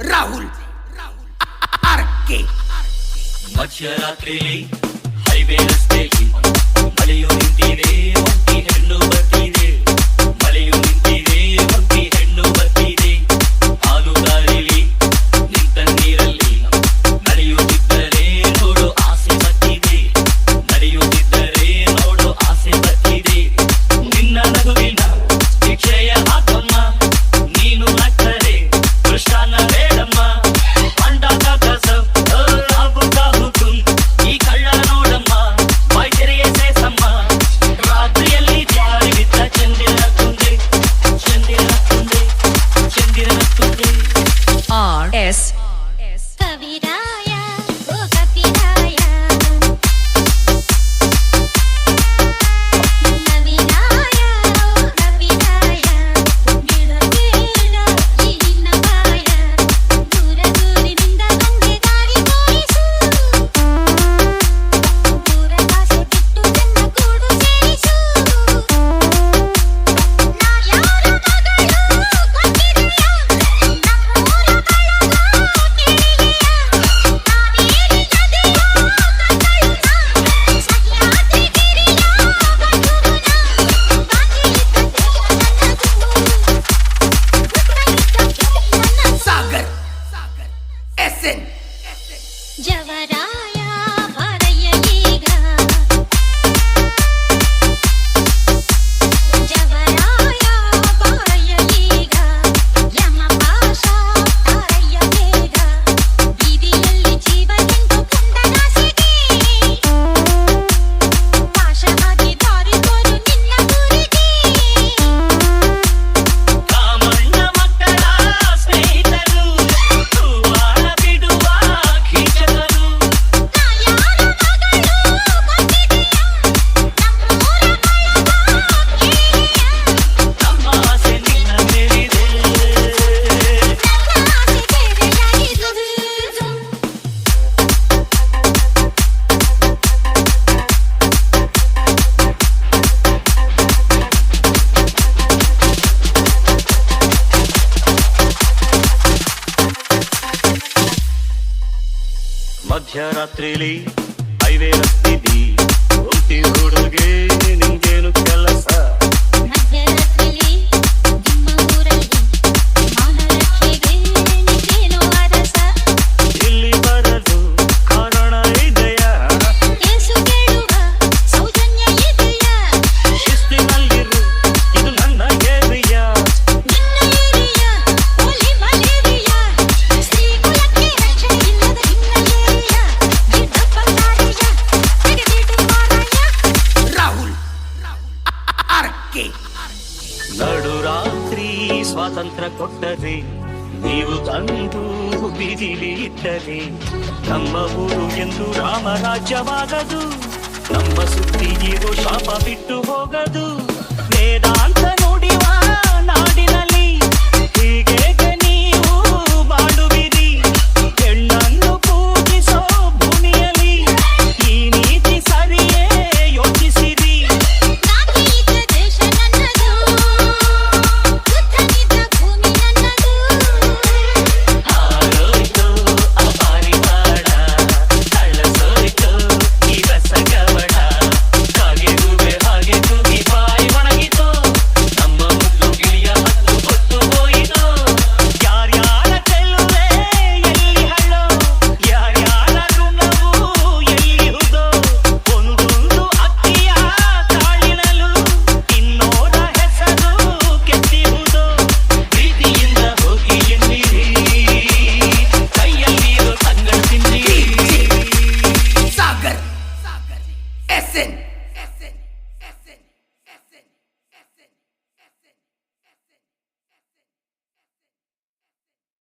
Rahul RK. ಮಧ್ಯರಾತ್ರಿ highway ರಸ್ತೆಯಲ್ಲಿ ಮಳೆಯು ನಿಂತಿದೆ, ಒಂಟಿ ಹೆಣ್ಣು ಬರ್ತಿದೆ. ಮಳೆಯು ನಿಂತಿದೆ, ಒಂಟಿ ಹೆಣ್ಣು ಬರ್ತಿದೆ. ಹಾಲು ದಾರಿಲಿ ನಿಂತ ನೀರಲ್ಲಿ ನಡೆಯುತ್ತಿದ್ದರೆ ನೋಡು ಆಸೆ ಬರ್ತಿದೆ. ನಡೆಯುತ್ತಿದ್ದರೆ ನೋಡು ಆಸೆ ಬರ್ತಿದೆ. ನಿನ್ನ ನಗುವಿನ ಶಿಕ್ಷೆಯ ಹಾಕಮ್ಮ, ನೀನು ನಕ್ಕರೆ ಕೃಷ್ಣನ ಬೇಡಮ್ಮ. ಅಂಡಾದ ಕಸಬ್ ಈ ಕಳ್ಳ ನೋಡಮ್ಮ, ಬಾಯ್ತೆರೆಗೆ ಸೇಸಮ್ಮ. ರಾತ್ರಿಯಲ್ಲಿ ಜಾರಿ ಬಿದ್ದ ಚಂದಿರ ತುಂದೆ, ಚಂದಿರ ತುಂದೆ, ಚಂದಿರ ತುಂದೆ. RS ಕವಿರಾಯ ಓ ಕಪಿರಾಯ, ನವಿರಾಯ ಓ ಕಪಿರಾಯ. ಬಿಡ ಬೇಡ ಈ ನಿನ್ನ ಬಾಯ, ದೂರ ದೂರದಿಂದ ಬಂದೆ ದಾರಿ ತೋರಿಸು. ದೂರ ಕಾಸೆ ಬಿಟ್ಟು ನನ್ನ ಕೂಡು ಸೇರಿಸು. ನಾ ಯಾರ ಮಗಳು ಗೊತ್ತಿದೆಯಾ, ನಮ್ಮೂರ ಬಳಗ ತಿಳಿದೆಯಾ. ನಾನೇರಿ ಜದೆಯೋ ಕತ್ತಳುನ, ಸಹ್ಯಾದ್ರಿ ಗಿರಿಯ ಬಂಧುಗುಣ. ಸಾಗರ್ ಎಸ್ಎನ್. ಜವರಾಯ ಬಾರಯ್ಯ ಈಗ, ಜವರಾಯ ಬಾರಯ್ಯ ಈಗ. ಯಮ ಪಾಶ ತಾರಯ್ಯ ಬೇಗ, ಬೀದಿಯಲ್ಲಿ ಜೀವನೆಂದು ಪುಂಡನಾಸೆಗೆ. ಪಾಶವಾಗಿ ದಾರಿ ತೋರು ನಿನ್ನ ಗುರಿಗೆ. ಕಾಮಣ್ಣ ಮಕ್ಕಳ ಸ್ನೇಹಿತರು, ಹೂವಾಳ ಬಿಡುವ ಕೀಚಕರು. ನಾ ಯಾರ ಮಗಳು ಗೊತ್ತಿದೆಯಾ, ನಮ್ಮೂರ ಬಳಗ ತಿಳಿದೆಯಾ. ನಮ್ಮ ಆಸೆ ನಿನ್ನ ಮೇಲಿದೆ. ನನ್ನ ಆಸೆ ಬೇರೆಯಾಗಿರುವುದು. ಮಧ್ಯರಾತ್ರಿಲಿ ಹೈವೇ ರಸ್ತಿದಿ, ಒಂಟಿ ಹುಡುಗೆ ನಿಂಗೇನು ಕೆಲಸ. ಮಧ್ಯರಾತ್ರಿಲಿ ನಿಮ್ಮ ಊರಲ್ಲಿ ಮಾನರಕ್ಷೆಗೆ ನಿಂತೇನೋ ಅರಸ. ಇಲ್ಲಿ ಬರಲು ಕಾರಣ ಇದೆಯಾ, ಏಸು ಕೇಳುವ ಸೌಜನ್ಯ ಇದೆಯಾ. ಶಿಸ್ತಿನಲ್ಲಿರು, ಇದು ನನ್ನ ಏರಿಯಾ. ನಿನ್ನ ಏರಿಯ ಓಲಿ ಮಲೇರಿಯಾ, ಸ್ತ್ರೀಕುಲಕ್ಕೆ ರಕ್ಷಣೆ ಇಲ್ಲದ ನಿನ್ನ ಏರಿಯ. ಗಿಡ್ಡಪ್ಪ ತಾರೆಯ ತೆಗೆದಿಡು ಮಾರಾಯ. ರಾಹುಲ್ ಆರ್ಕೆ. ನಡು ರಾತ್ರಿ ಸ್ವಾತಂತ್ರ್ಯ ಕೊಟ್ಟರೆ, ನೀವು ತಂದು ಬೀದಿಲಿ ಇಟ್ಟರೆ, ನಮ್ಮ ಊರು ಎಂದು ರಾಮರಾಜ್ಯವಾಗದು. ನಮ್ಮ ಸುದ್ದಿ ಇರೋ ಶಾಪ ಬಿಟ್ಟು ಹೋಗದು. ವೇದಾಂತ